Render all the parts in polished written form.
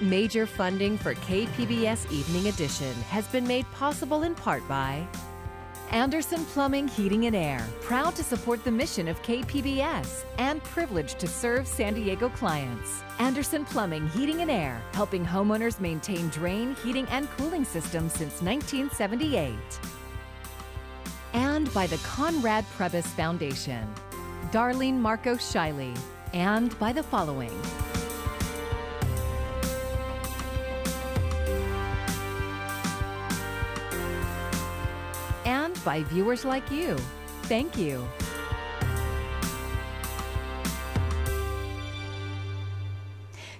Major funding for KPBS Evening Edition has been made possible in part by Anderson Plumbing, Heating and Air, proud to support the mission of KPBS and privileged to serve San Diego clients. Anderson Plumbing, Heating and Air, helping homeowners maintain drain, heating, and cooling systems since 1978. And by the Conrad Prebys Foundation, Darlene Marco Shiley, and by the following. And by viewers like you. Thank you.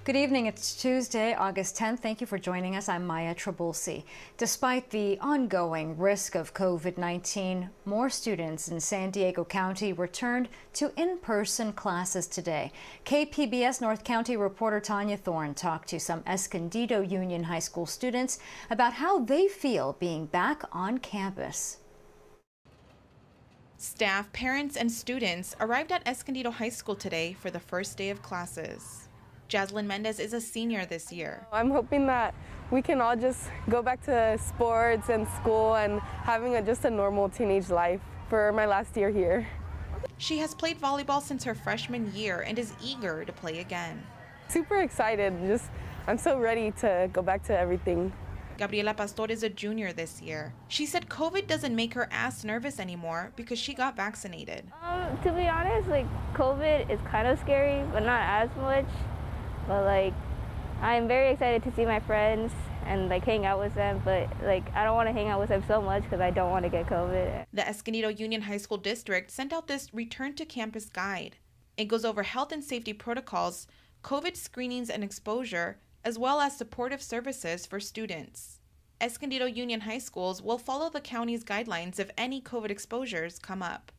Good evening. It's Tuesday, August 10th. Thank you for joining us. I'm Maya Trabulsi. Despite the ongoing risk of COVID-19, more students in San Diego County returned to in-person classes today. KPBS North County reporter Tanya Thorne talked to some Escondido Union High School students about how they feel being back on campus. Staff, parents, and students arrived at Escondido High School today for the first day of classes. Jaslyn Mendez is a senior this year. I'm hoping that we can all just go back to sports and school and having just a normal teenage life for my last year here. She has played volleyball since her freshman year and is eager to play again. Super excited. I'm so ready to go back to everything. Gabriela Pastor is a junior this year. She said COVID doesn't make her as nervous anymore because she got vaccinated. To be honest, COVID is kind of scary, but not as much. But I'm very excited to see my friends and hang out with them, but I don't want to hang out with them so much because I don't want to get COVID. The Escondido Union High School District sent out this Return to Campus guide. It goes over health and safety protocols, COVID screenings and exposure, as well as supportive services for students. Escondido Union High Schools will follow the county's guidelines if any COVID exposures come up.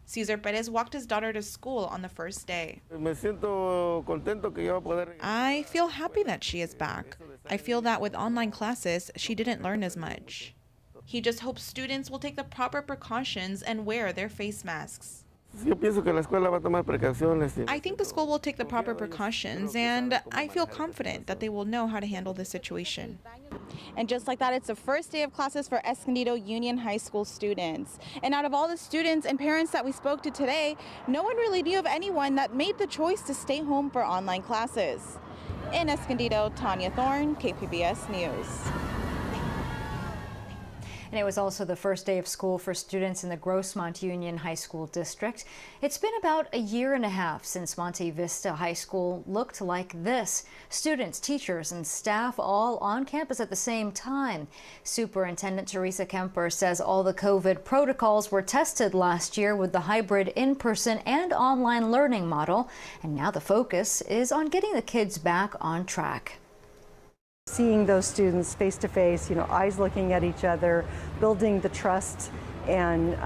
Cesar Perez walked his daughter to school on the first day. I feel happy that she is back. I feel that with online classes, she didn't learn as much. He just hopes students will take the proper precautions and wear their face masks. I think the school will take the proper precautions, and I feel confident that they will know how to handle the situation. And just like that, it's the first day of classes for Escondido Union High School students. And out of all the students and parents that we spoke to today, no one really knew of anyone that made the choice to stay home for online classes. In Escondido, Tanya Thorne, KPBS News. And it was also the first day of school for students in the Grossmont Union High School District. It's been about a year and a half since Monte Vista High School looked like this. Students, teachers, and staff all on campus at the same time. Superintendent Teresa Kemper says all the COVID protocols were tested last year with the hybrid in-person and online learning model. And now the focus is on getting the kids back on track. Seeing those students face to face, eyes looking at each other, building the trust and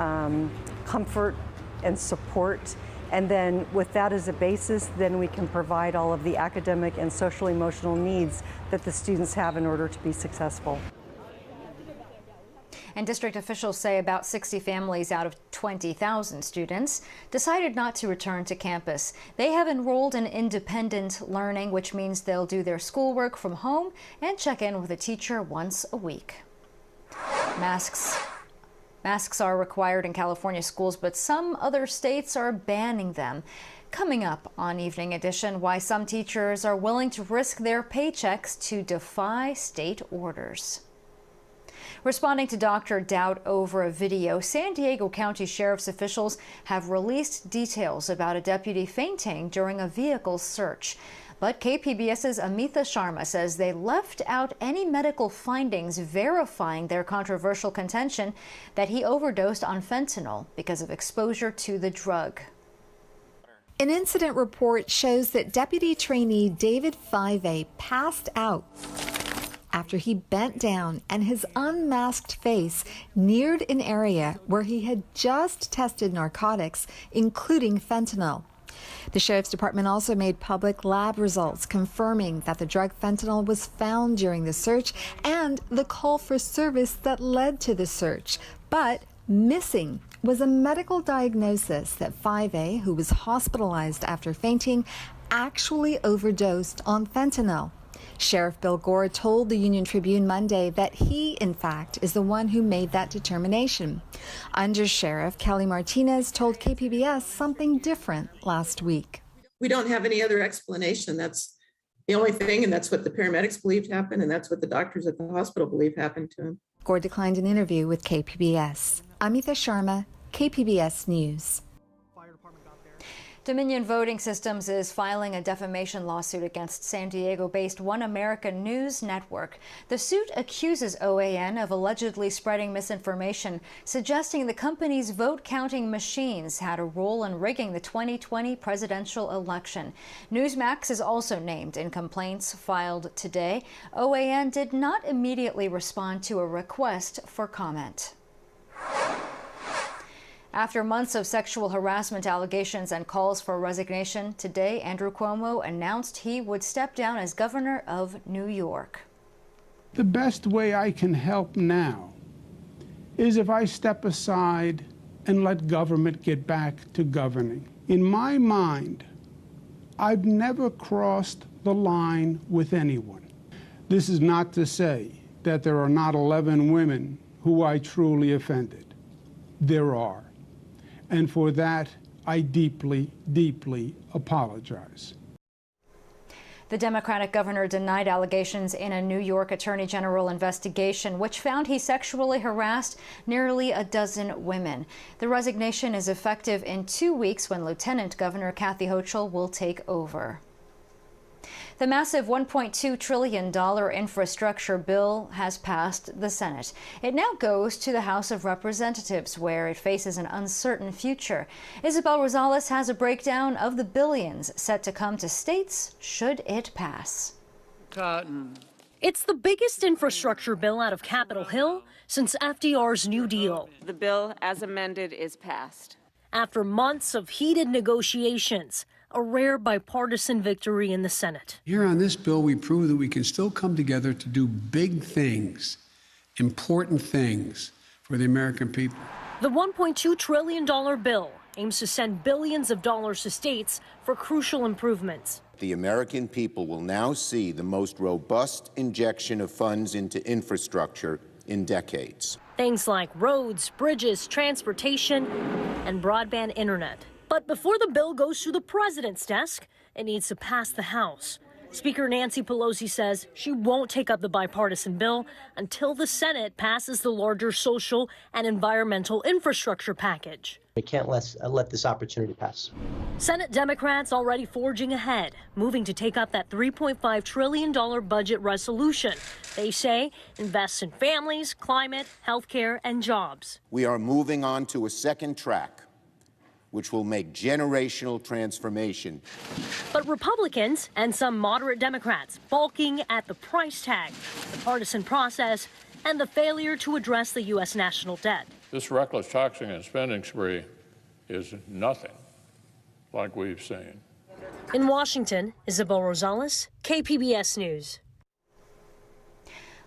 comfort and support. And then with that as a basis, then we can provide all of the academic and social emotional needs that the students have in order to be successful. And district officials say about 60 families out of 20,000 students decided not to return to campus. They have enrolled in independent learning, which means they'll do their schoolwork from home and check in with a teacher once a week. Masks are required in California schools, but some other states are banning them. Coming up on Evening Edition, why some teachers are willing to risk their paychecks to defy state orders. Responding to doctor doubt over a video, San Diego County Sheriff's officials have released details about a deputy fainting during a vehicle search. But KPBS's Amitha Sharma says they left out any medical findings verifying their controversial contention that he overdosed on fentanyl because of exposure to the drug. An incident report shows that Deputy Trainee David 5A passed out after he bent down and his unmasked face neared an area where he had just tested narcotics, including fentanyl. The Sheriff's Department also made public lab results confirming that the drug fentanyl was found during the search and the call for service that led to the search. But missing was a medical diagnosis that 5A, who was hospitalized after fainting, actually overdosed on fentanyl. Sheriff Bill Gore told the Union Tribune Monday that he, in fact, is the one who made that determination. Under Sheriff Kelly Martinez told KPBS something different last week. We don't have any other explanation. That's the only thing, and that's what the paramedics believed happened, and that's what the doctors at the hospital believe happened to him. Gore declined an interview with KPBS. Amita Sharma, KPBS News. Dominion Voting Systems is filing a defamation lawsuit against San Diego-based One American News Network. The suit accuses OAN of allegedly spreading misinformation, suggesting the company's vote-counting machines had a role in rigging the 2020 presidential election. Newsmax is also named in complaints filed today. OAN did not immediately respond to a request for comment. After months of sexual harassment allegations and calls for resignation, today Andrew Cuomo announced he would step down as governor of New York. The best way I can help now is if I step aside and let government get back to governing. In my mind, I've never crossed the line with anyone. This is not to say that there are not 11 women who I truly offended. There are. And for that, I deeply, deeply apologize. The Democratic governor denied allegations in a New York Attorney General investigation, which found he sexually harassed nearly a dozen women. The resignation is effective in 2 weeks when Lieutenant Governor Kathy Hochul will take over. The massive $1.2 trillion infrastructure bill has passed the Senate. It now goes to the House of Representatives, where it faces an uncertain future. Isabel Rosales has a breakdown of the billions set to come to states should it pass. It's the biggest infrastructure bill out of Capitol Hill since FDR's New Deal. The bill, as amended, is passed. After months of heated negotiations, a rare bipartisan victory in the Senate. Here on this bill, we prove that we can still come together to do big things, important things for the American people. The $1.2 trillion bill aims to send billions of dollars to states for crucial improvements. The American people will now see the most robust injection of funds into infrastructure in decades. Things like roads, bridges, transportation, and broadband internet. But before the bill goes to the president's desk, it needs to pass the House. Speaker Nancy Pelosi says she won't take up the bipartisan bill until the Senate passes the larger social and environmental infrastructure package. We can't let this opportunity pass. Senate Democrats already forging ahead, moving to take up that $3.5 trillion budget resolution. They say invests in families, climate, health care, and jobs. We are moving on to a second track, which will make generational transformation. But Republicans and some moderate Democrats balking at the price tag, the partisan process, and the failure to address the U.S. national debt. This reckless taxing and spending spree is nothing like we've seen. In Washington, Isabel Rosales, KPBS News.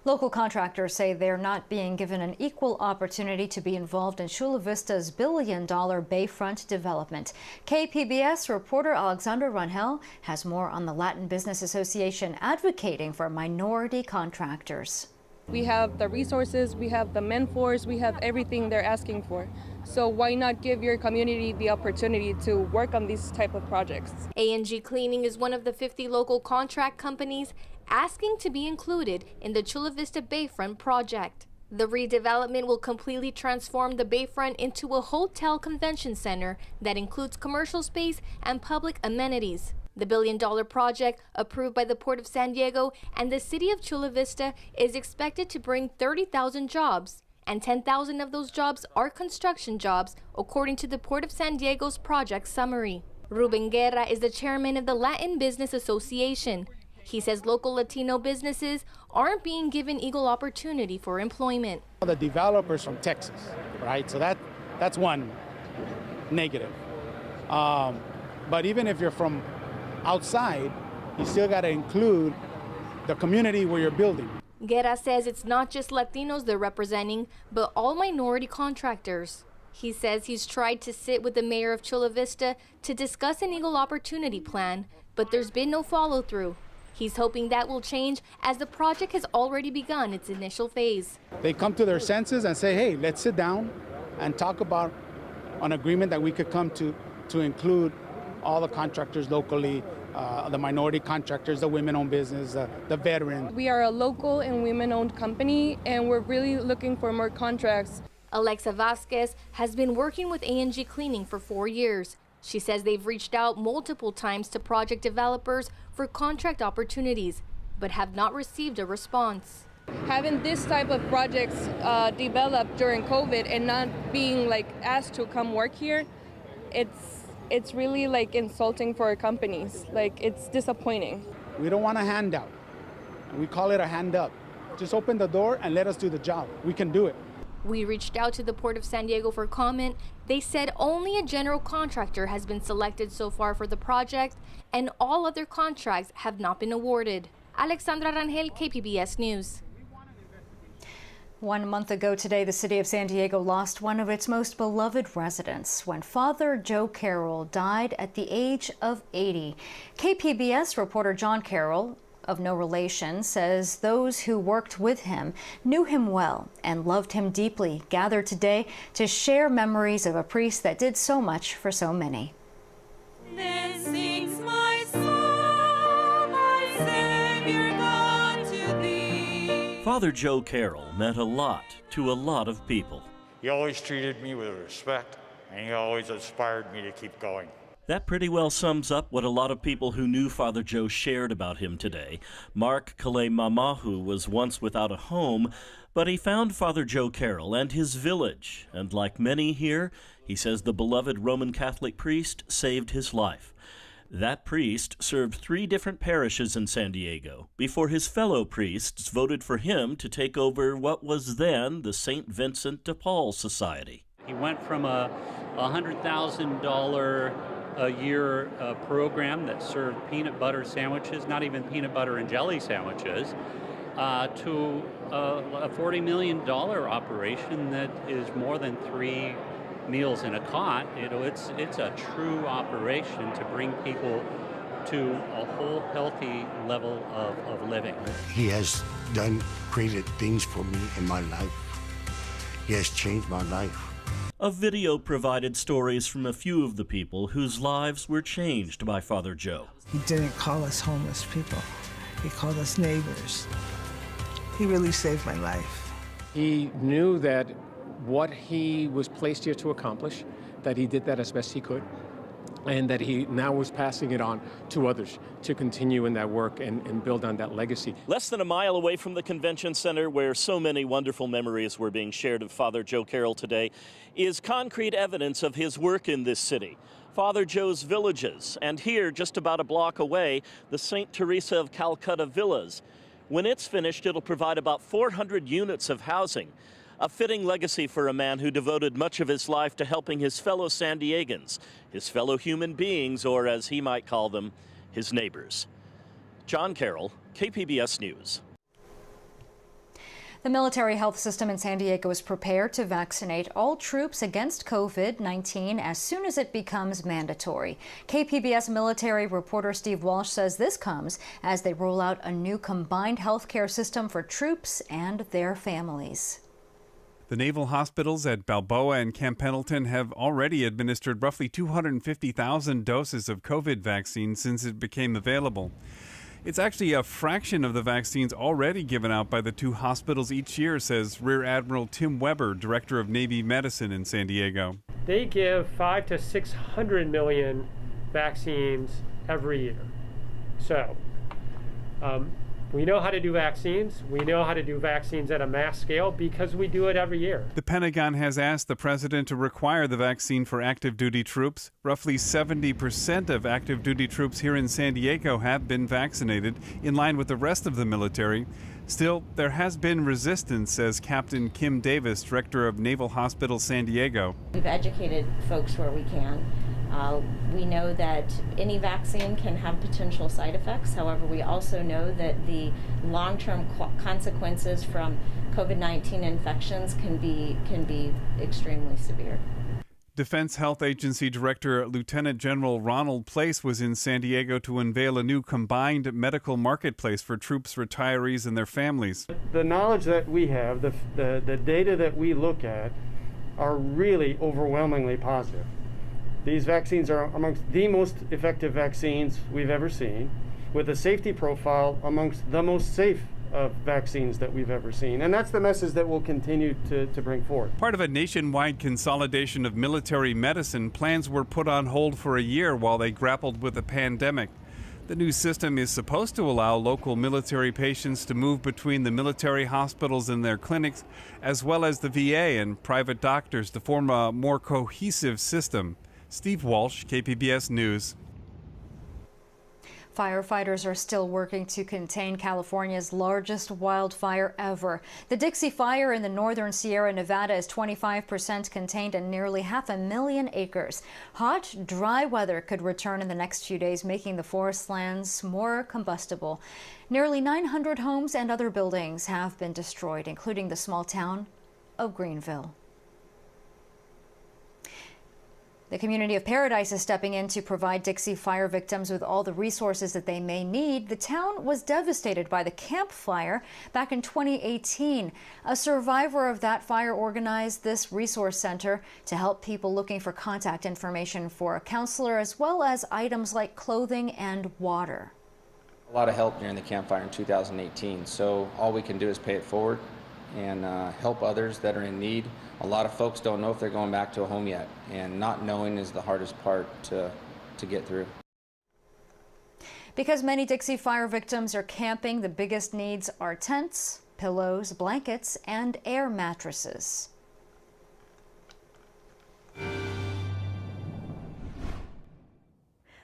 Local contractors say they're not being given an equal opportunity to be involved in Chula Vista's billion-dollar Bayfront development. KPBS reporter Alexandra Rangel has more on the Latin Business Association advocating for minority contractors. We have the resources, we have the mentors, we have everything they're asking for. So why not give your community the opportunity to work on these type of projects? A&G Cleaning is one of the 50 local contract companies asking to be included in the Chula Vista Bayfront project. The redevelopment will completely transform the Bayfront into a hotel convention center that includes commercial space and public amenities. The billion-dollar project, approved by the Port of San Diego and the City of Chula Vista, is expected to bring 30,000 jobs, and 10,000 of those jobs are construction jobs, according to the Port of San Diego's project summary. Ruben Guerra is the chairman of the Latin Business Association. He says local Latino businesses aren't being given equal opportunity for employment. The developers from Texas, right? So that's one negative. But even if you're from outside, you still got to include the community where you're building. Guerra says it's not just Latinos they're representing, but all minority contractors. He says he's tried to sit with the mayor of Chula Vista to discuss an equal opportunity plan, but there's been no follow-through. He's hoping that will change as the project has already begun its initial phase. They come to their senses and say, hey, let's sit down and talk about an agreement that we could come to include all the contractors locally, the minority contractors, the women-owned business, the veteran. We are a local and women-owned company, and we're really looking for more contracts. Alexa Vasquez has been working with A&G Cleaning for 4 years. She says they've reached out multiple times to project developers for contract opportunities, but have not received a response. Having this type of projects developed during COVID and not being asked to come work here, it's really insulting for our companies. It's disappointing. We don't want a handout. We call it a hand up. Just open the door and let us do the job. We can do it. We reached out to the Port of San Diego for comment. They said only a general contractor has been selected so far for the project, and all other contracts have not been awarded. Alexandra Rangel, KPBS News. 1 month ago today, the city of San Diego lost one of its most beloved residents when Father Joe Carroll died at the age of 80. KPBS reporter John Carroll, of no relation, says those who worked with him knew him well and loved him deeply, gathered today to share memories of a priest that did so much for so many. Then sings my soul, my Savior God to thee. Father Joe Carroll meant a lot to a lot of people. He always treated me with respect, and he always inspired me to keep going. That pretty well sums up what a lot of people who knew Father Joe shared about him today. Mark Kalei Mamahu was once without a home, but he found Father Joe Carroll and his village, and like many here, he says the beloved Roman Catholic priest saved his life. That priest served 3 different parishes in San Diego before his fellow priests voted for him to take over what was then the St. Vincent de Paul Society. He went from a $100,000 a year program that served peanut butter sandwiches, not even peanut butter and jelly sandwiches, to a $40 million operation that is more than 3 meals in a cot. It's a true operation to bring people to a whole healthy level of living. He has done great things for me in my life. He has changed my life. A video provided stories from a few of the people whose lives were changed by Father Joe. He didn't call us homeless people. He called us neighbors. He really saved my life. He knew that what he was placed here to accomplish, that he did that as best he could, and that he now was passing it on to others to continue in that work and build on that legacy. Less than a mile away from the convention center, where so many wonderful memories were being shared of Father Joe Carroll today, is concrete evidence of his work in this city. Father Joe's villages, and here, just about a block away, the St. Teresa of Calcutta Villas. When it's finished, it'll provide about 400 units of housing. A fitting legacy for a man who devoted much of his life to helping his fellow San Diegans, his fellow human beings, or as he might call them, his neighbors. John Carroll, KPBS News. The military health system in San Diego is prepared to vaccinate all troops against COVID-19 as soon as it becomes mandatory. KPBS military reporter Steve Walsh says this comes as they roll out a new combined health care system for troops and their families. The naval hospitals at Balboa and Camp Pendleton have already administered roughly 250,000 doses of COVID vaccine since it became available. It's actually a fraction of the vaccines already given out by the 2 hospitals each year, says Rear Admiral Tim Weber, Director of Navy Medicine in San Diego. They give 500 to 600 million vaccines every year. So, we know how to do vaccines. We know how to do vaccines at a mass scale because we do it every year. The Pentagon has asked the president to require the vaccine for active duty troops. Roughly 70% of active duty troops here in San Diego have been vaccinated, in line with the rest of the military. Still, there has been resistance, says Captain Kim Davis, Director of Naval Hospital San Diego. We've educated folks where we can. We know that any vaccine can have potential side effects. However, we also know that the long-term consequences from COVID-19 infections can be extremely severe. Defense Health Agency Director Lieutenant General Ronald Place was in San Diego to unveil a new combined medical marketplace for troops, retirees, and their families. The knowledge that we have, the data that we look at, are really overwhelmingly positive. These vaccines are amongst the most effective vaccines we've ever seen, with a safety profile amongst the most safe vaccines that we've ever seen. And that's the message that we'll continue to bring forward. Part of a nationwide consolidation of military medicine, plans were put on hold for a year while they grappled with the pandemic. The new system is supposed to allow local military patients to move between the military hospitals and their clinics, as well as the VA and private doctors, to form a more cohesive system. Steve Walsh, KPBS News. Firefighters are still working to contain California's largest wildfire ever. The Dixie fire in the northern Sierra Nevada is 25% contained in nearly 500,000 acres. Hot, dry weather could return in the next few days, making the forest lands more combustible. Nearly 900 homes and other buildings have been destroyed, including the small town of Greenville. The community of Paradise is stepping in to provide Dixie fire victims with all the resources that they may need. The town was devastated by the Camp Fire back in 2018. A survivor of that fire organized this resource center to help people looking for contact information for a counselor, as well as items like clothing and water. A lot of help during the Camp Fire in 2018, so all we can do is pay it forward and help others that are in need. A lot of folks don't know if they're going back to a home yet, and not knowing is the hardest part to get through. Because many Dixie fire victims are camping, the biggest needs are tents, pillows, blankets, and air mattresses.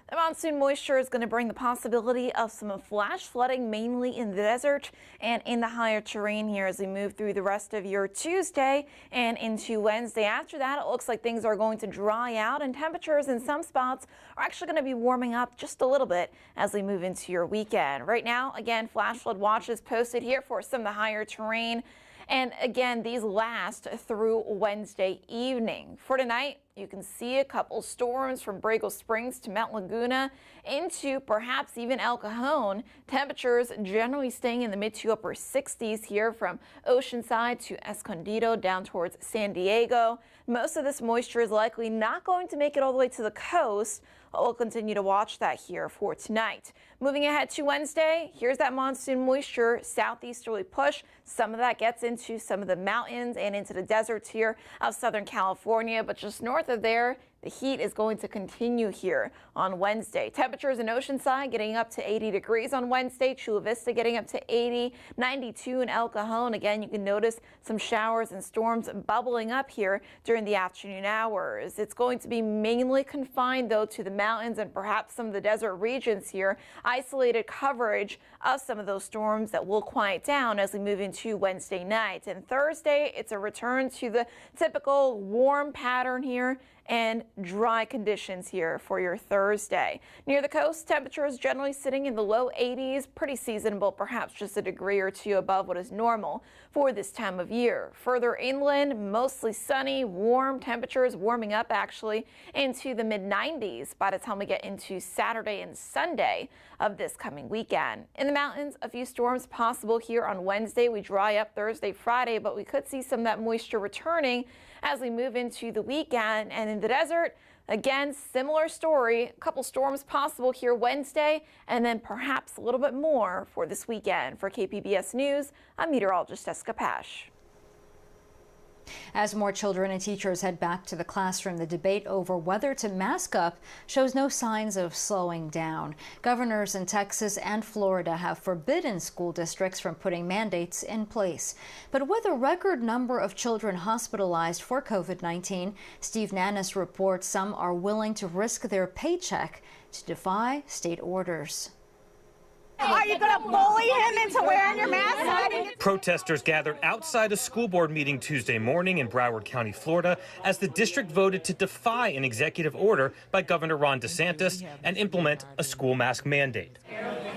The monsoon moisture is going to bring the possibility of some flash flooding, mainly in the desert and in the higher terrain here as we move through the rest of your Tuesday and into Wednesday. After that, it looks like things are going to dry out and temperatures in some spots are actually going to be warming up just a little bit as we move into your weekend. Right now, again, flash flood watches posted here for some of the higher terrain. And again, these last through Wednesday evening. For tonight, you can see a couple storms from Bregel Springs to Mount Laguna into perhaps even El Cajon. Temperatures generally staying in the mid to upper 60s here from Oceanside to Escondido down towards San Diego. Most of this moisture is likely not going to make it all the way to the coast. We'll continue to watch that here for tonight. Moving ahead to Wednesday, here's that monsoon moisture, southeasterly push. Some of that gets into some of the mountains and into the deserts here of Southern California, but just north of there, the heat is going to continue here on Wednesday. Temperatures in Oceanside getting up to 80 degrees on Wednesday. Chula Vista getting up to 80, 92 in El Cajon. Again, you can notice some showers and storms bubbling up here during the afternoon hours. It's going to be mainly confined, though, to the mountains and perhaps some of the desert regions here. Isolated coverage of some of those storms that will quiet down as we move into Wednesday night. And Thursday, it's a return to the typical warm pattern here and dry conditions here for your Thursday. Near the coast, temperatures generally sitting in the low 80s, pretty seasonable, perhaps just a degree or two above what is normal for this time of year. Further inland, mostly sunny, warm temperatures, warming up actually into the mid-90s by the time we get into Saturday and Sunday of this coming weekend. In the mountains, a few storms possible here on Wednesday. We dry up Thursday, Friday, but we could see some of that moisture returning as we move into the weekend. And in the desert, again, similar story. A couple storms possible here Wednesday, and then perhaps a little bit more for this weekend. For KPBS News, I'm meteorologist Jessica Pash. As more children and teachers head back to the classroom, the debate over whether to mask up shows no signs of slowing down. Governors in Texas and Florida have forbidden school districts from putting mandates in place. But with a record number of children hospitalized for COVID-19, Steve Nannis reports some are willing to risk their paycheck to defy state orders. Are you going to bully him into wearing your mask? Protesters gathered outside a school board meeting Tuesday morning in Broward County, Florida, as the district voted to defy an executive order by Governor Ron DeSantis and implement a school mask mandate.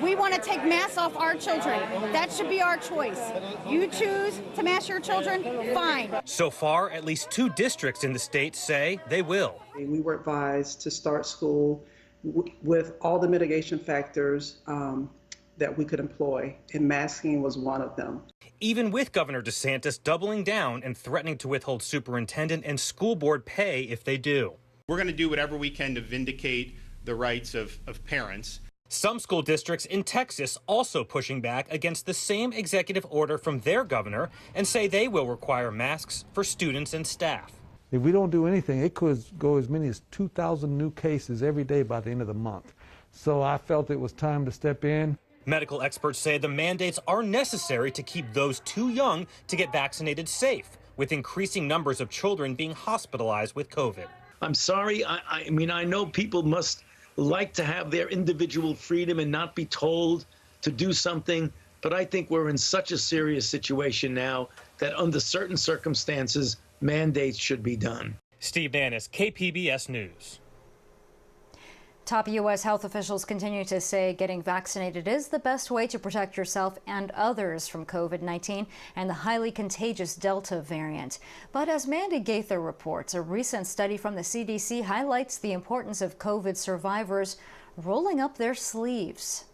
We want to take masks off our children. That should be our choice. You choose to mask your children, fine. So far, at least 2 districts in the state say they will. We were advised to start school with all the mitigation factors that we could employ, and masking was one of them. Even with Governor DeSantis doubling down and threatening to withhold superintendent and school board pay if they do. We're going to do whatever we can to vindicate the rights of parents. Some school districts in Texas also pushing back against the same executive order from their governor and say they will require masks for students and staff. If we don't do anything, it could go as many as 2,000 new cases every day by the end of the month. So I felt it was time to step in. Medical experts say the mandates are necessary to keep those too young to get vaccinated safe, with increasing numbers of children being hospitalized with COVID. I'm sorry. I mean, I know people must like to have their individual freedom and not be told to do something, but I think we're in such a serious situation now that under certain circumstances, mandates should be done. Steve Nannis, KPBS News. Top U.S. health officials continue to say getting vaccinated is the best way to protect yourself and others from COVID-19 and the highly contagious Delta variant. But as Mandy Gaither reports, a recent study from the CDC highlights the importance of COVID survivors rolling up their sleeves.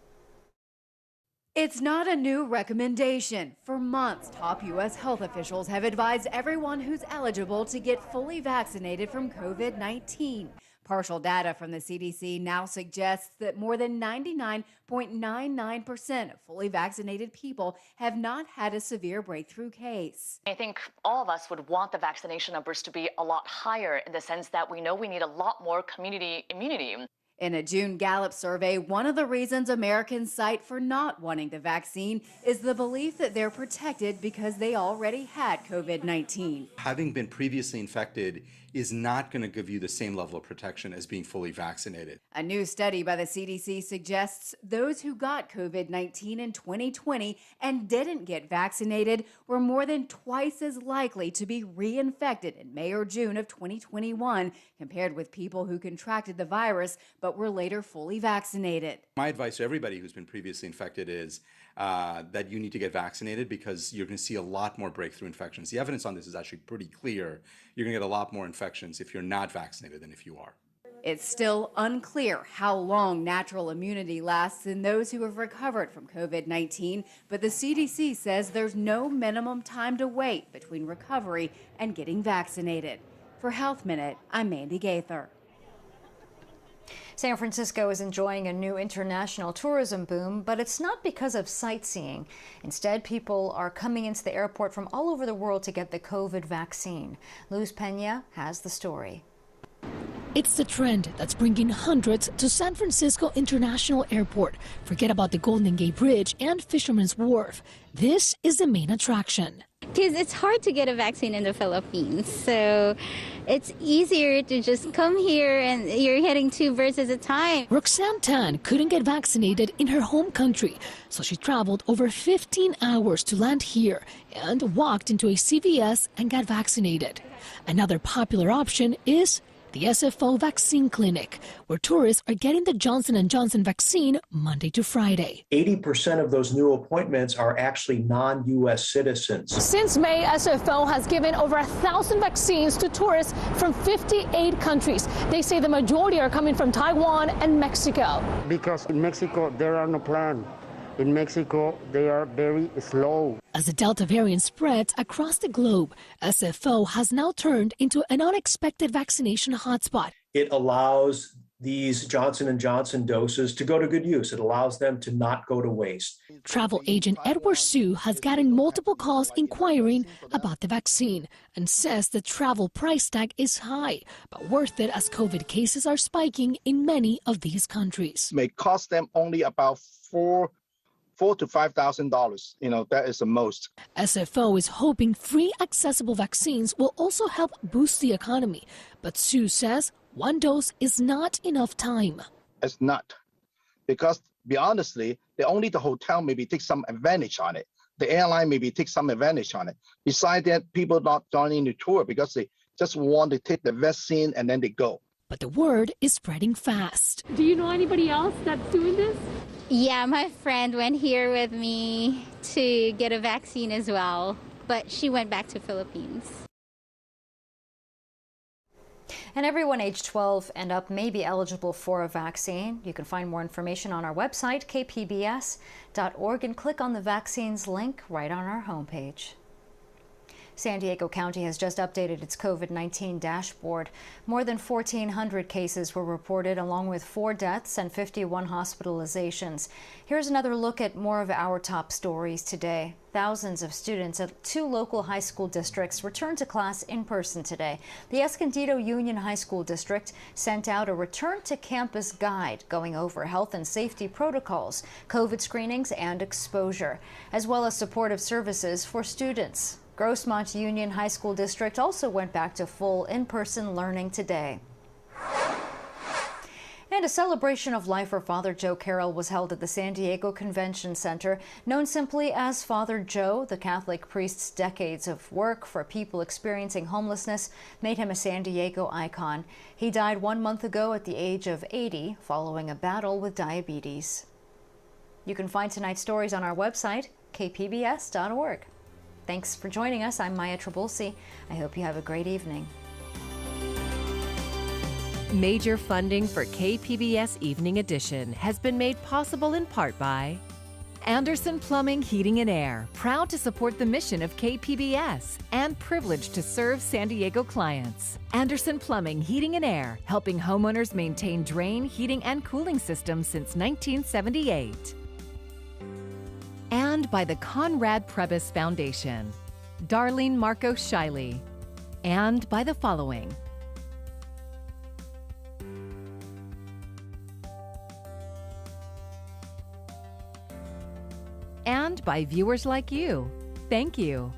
It's not a new recommendation. For months, top U.S. health officials have advised everyone who's eligible to get fully vaccinated from COVID-19. Partial data from the CDC now suggests that more than 99.99% of fully vaccinated people have not had a severe breakthrough case. I think all of us would want the vaccination numbers to be a lot higher in the sense that we know we need a lot more community immunity. In a June Gallup survey, one of the reasons Americans cite for not wanting the vaccine is the belief that they're protected because they already had COVID-19. Having been previously infected is not going to give you the same level of protection as being fully vaccinated. A new study by the CDC suggests those who got COVID-19 in 2020 and didn't get vaccinated were more than twice as likely to be reinfected in May or June of 2021 compared with people who contracted the virus but were later fully vaccinated. My advice to everybody who's been previously infected is that you need to get vaccinated because you're going to see a lot more breakthrough infections. The evidence on this is actually pretty clear. You're going to get a lot more infections if you're not vaccinated than if you are. It's still unclear how long natural immunity lasts in those who have recovered from COVID-19, but the CDC says there's no minimum time to wait between recovery and getting vaccinated. For Health Minute, I'm Mandy Gaither. San Francisco is enjoying a new international tourism boom, but it's not because of sightseeing. Instead, people are coming into the airport from all over the world to get the COVID vaccine. Luz Pena has the story. It's the trend that's bringing hundreds to San Francisco International Airport. Forget about the Golden Gate Bridge and Fisherman's Wharf. This is the main attraction. Because it's hard to get a vaccine in the Philippines, so it's easier to just come here and you're hitting 2 birds at a time. Roxanne Tan couldn't get vaccinated in her home country, so she traveled over 15 hours to land here and walked into a CVS and got vaccinated. Another popular option is the SFO Vaccine Clinic, where tourists are getting the Johnson & Johnson vaccine Monday to Friday. 80% of those new appointments are actually non-U.S. citizens. Since May, SFO has given over 1,000 vaccines to tourists from 58 countries. They say the majority are coming from Taiwan and Mexico. Because in Mexico, there are no plans. In Mexico, they are very slow. As the Delta variant spreads across the globe, SFO has now turned into an unexpected vaccination hotspot. It allows these Johnson & Johnson doses to go to good use. It allows them to not go to waste. Travel agent Edward Su has gotten multiple calls inquiring about the vaccine and says the travel price tag is high, but worth it as COVID cases are spiking in many of these countries. It may cost them only about $4,000 to $5,000. That is the most. SFO is hoping free accessible vaccines will also help boost the economy. But Sue says one dose is not enough time. It's not. Because, be honestly, only the hotel maybe take some advantage on it. The airline maybe take some advantage on it. Besides that, people not joining the tour because they just want to take the vaccine and then they go. But the word is spreading fast. Do you know anybody else that's doing this? Yeah, my friend went here with me to get a vaccine as well, but she went back to Philippines. And everyone aged 12 and up may be eligible for a vaccine. You can find more information on our website, kpbs.org, and click on the vaccines link right on our homepage. San Diego County has just updated its COVID-19 dashboard. More than 1,400 cases were reported, along with 4 deaths and 51 hospitalizations. Here's another look at more of our top stories today. Thousands of students at 2 local high school districts returned to class in person today. The Escondido Union High School District sent out a return to campus guide going over health and safety protocols, COVID screenings, and exposure, as well as supportive services for students. Grossmont Union High School District also went back to full in-person learning today. And a celebration of life for Father Joe Carroll was held at the San Diego Convention Center. Known simply as Father Joe, the Catholic priest's decades of work for people experiencing homelessness made him a San Diego icon. He died 1 month ago at the age of 80 following a battle with diabetes. You can find tonight's stories on our website, kpbs.org. Thanks for joining us. I'm Maya Trabulsi. I hope you have a great evening. Major funding for KPBS Evening Edition has been made possible in part by Anderson Plumbing, Heating and Air, proud to support the mission of KPBS and privileged to serve San Diego clients. Anderson Plumbing, Heating and Air, helping homeowners maintain drain, heating, and cooling systems since 1978. And by the Conrad Prebys Foundation, Darlene Marco Shiley, and by the following. And by viewers like you. Thank you.